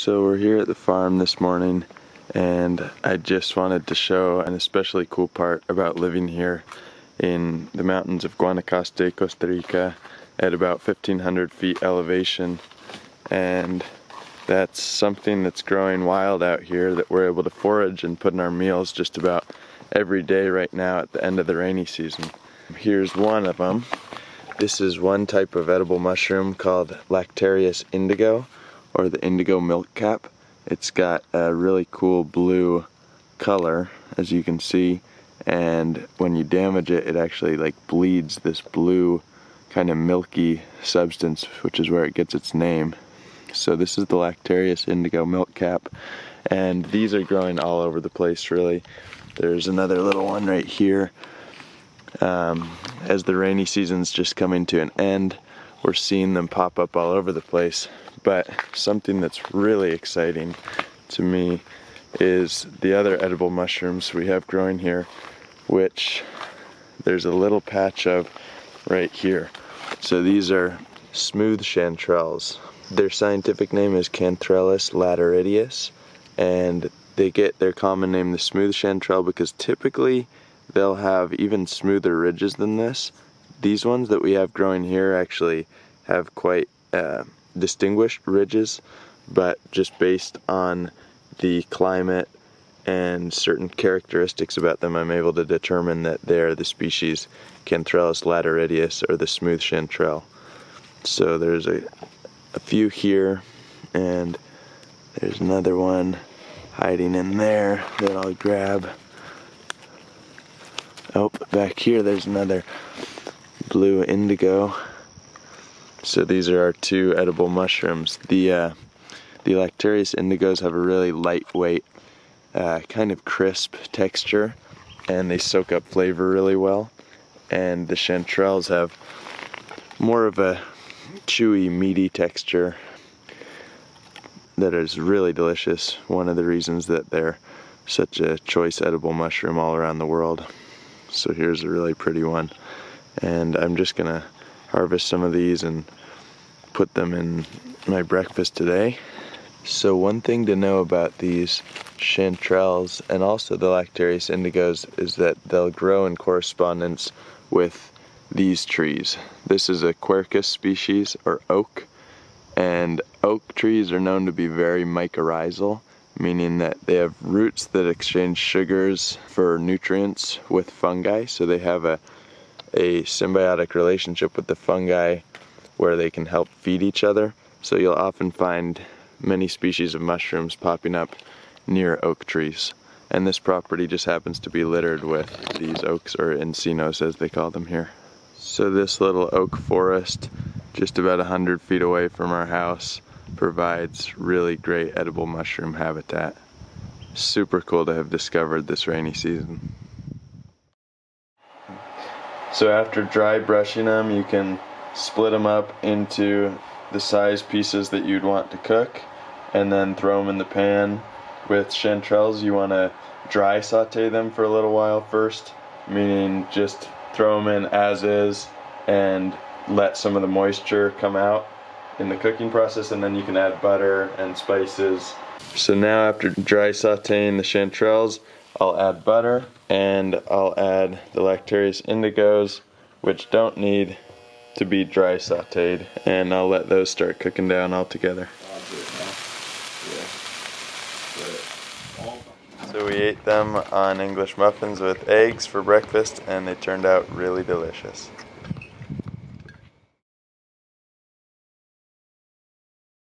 So we're here at the farm this morning, and I just wanted to show an especially cool part about living here in the mountains of Guanacaste, Costa Rica at about 1,500 feet elevation. And that's something that's growing wild out here that we're able to forage and put in our meals just about every day right now at the end of the rainy season. Here's one of them. This is one type of edible mushroom called Lactarius indigo, or the indigo milk cap. It's got a really cool blue color, as you can see, and when you damage it, it actually like bleeds this blue kind of milky substance, which is where it gets its name. So this is the Lactarius indigo milk cap, and these are growing all over the place really. There's another little one right here. As the rainy season's just coming to an end, we're seeing them pop up all over the place. But something that's really exciting to me is the other edible mushrooms we have growing here, which there's a little patch of right here. So these are smooth chanterelles. Their scientific name is Canthrellus Lateritius, and they get their common name the smooth chanterelle because typically they'll have even smoother ridges than this. These ones that we have growing here actually have quite distinguished ridges, but just based on the climate and certain characteristics about them, I'm able to determine that they're the species Canthrellus lateritius, or the smooth chanterelle. So there's a few here, and there's another one hiding in there that I'll grab. Oh, back here there's another blue indigo. So these are our two edible mushrooms. The Lactarius indigos have a really lightweight, kind of crisp texture, and they soak up flavor really well. And the chanterelles have more of a chewy, meaty texture that is really delicious. One of the reasons that they're such a choice edible mushroom all around the world. So here's a really pretty one, and I'm just gonna harvest some of these and put them in my breakfast today. So one thing to know about these chanterelles and also the Lactarius indigos is that they'll grow in correspondence with these trees. This is a quercus species, or oak, and oak trees are known to be very mycorrhizal, meaning that they have roots that exchange sugars for nutrients with fungi, so they have a symbiotic relationship with the fungi where they can help feed each other. So you'll often find many species of mushrooms popping up near oak trees, and this property just happens to be littered with these oaks, or encinos as they call them here. So this little oak forest just about 100 feet away from our house provides really great edible mushroom habitat. Super cool to have discovered this rainy season. So after dry brushing them, you can split them up into the size pieces that you'd want to cook, and then throw them in the pan. With chanterelles, you want to dry saute them for a little while first, meaning just throw them in as is and let some of the moisture come out in the cooking process, and then you can add butter and spices. So now after dry sauteing the chanterelles, I'll add butter, and I'll add the Lactarius indigos, which don't need to be dry sauteed, and I'll let those start cooking down all together. So we ate them on English muffins with eggs for breakfast, and they turned out really delicious.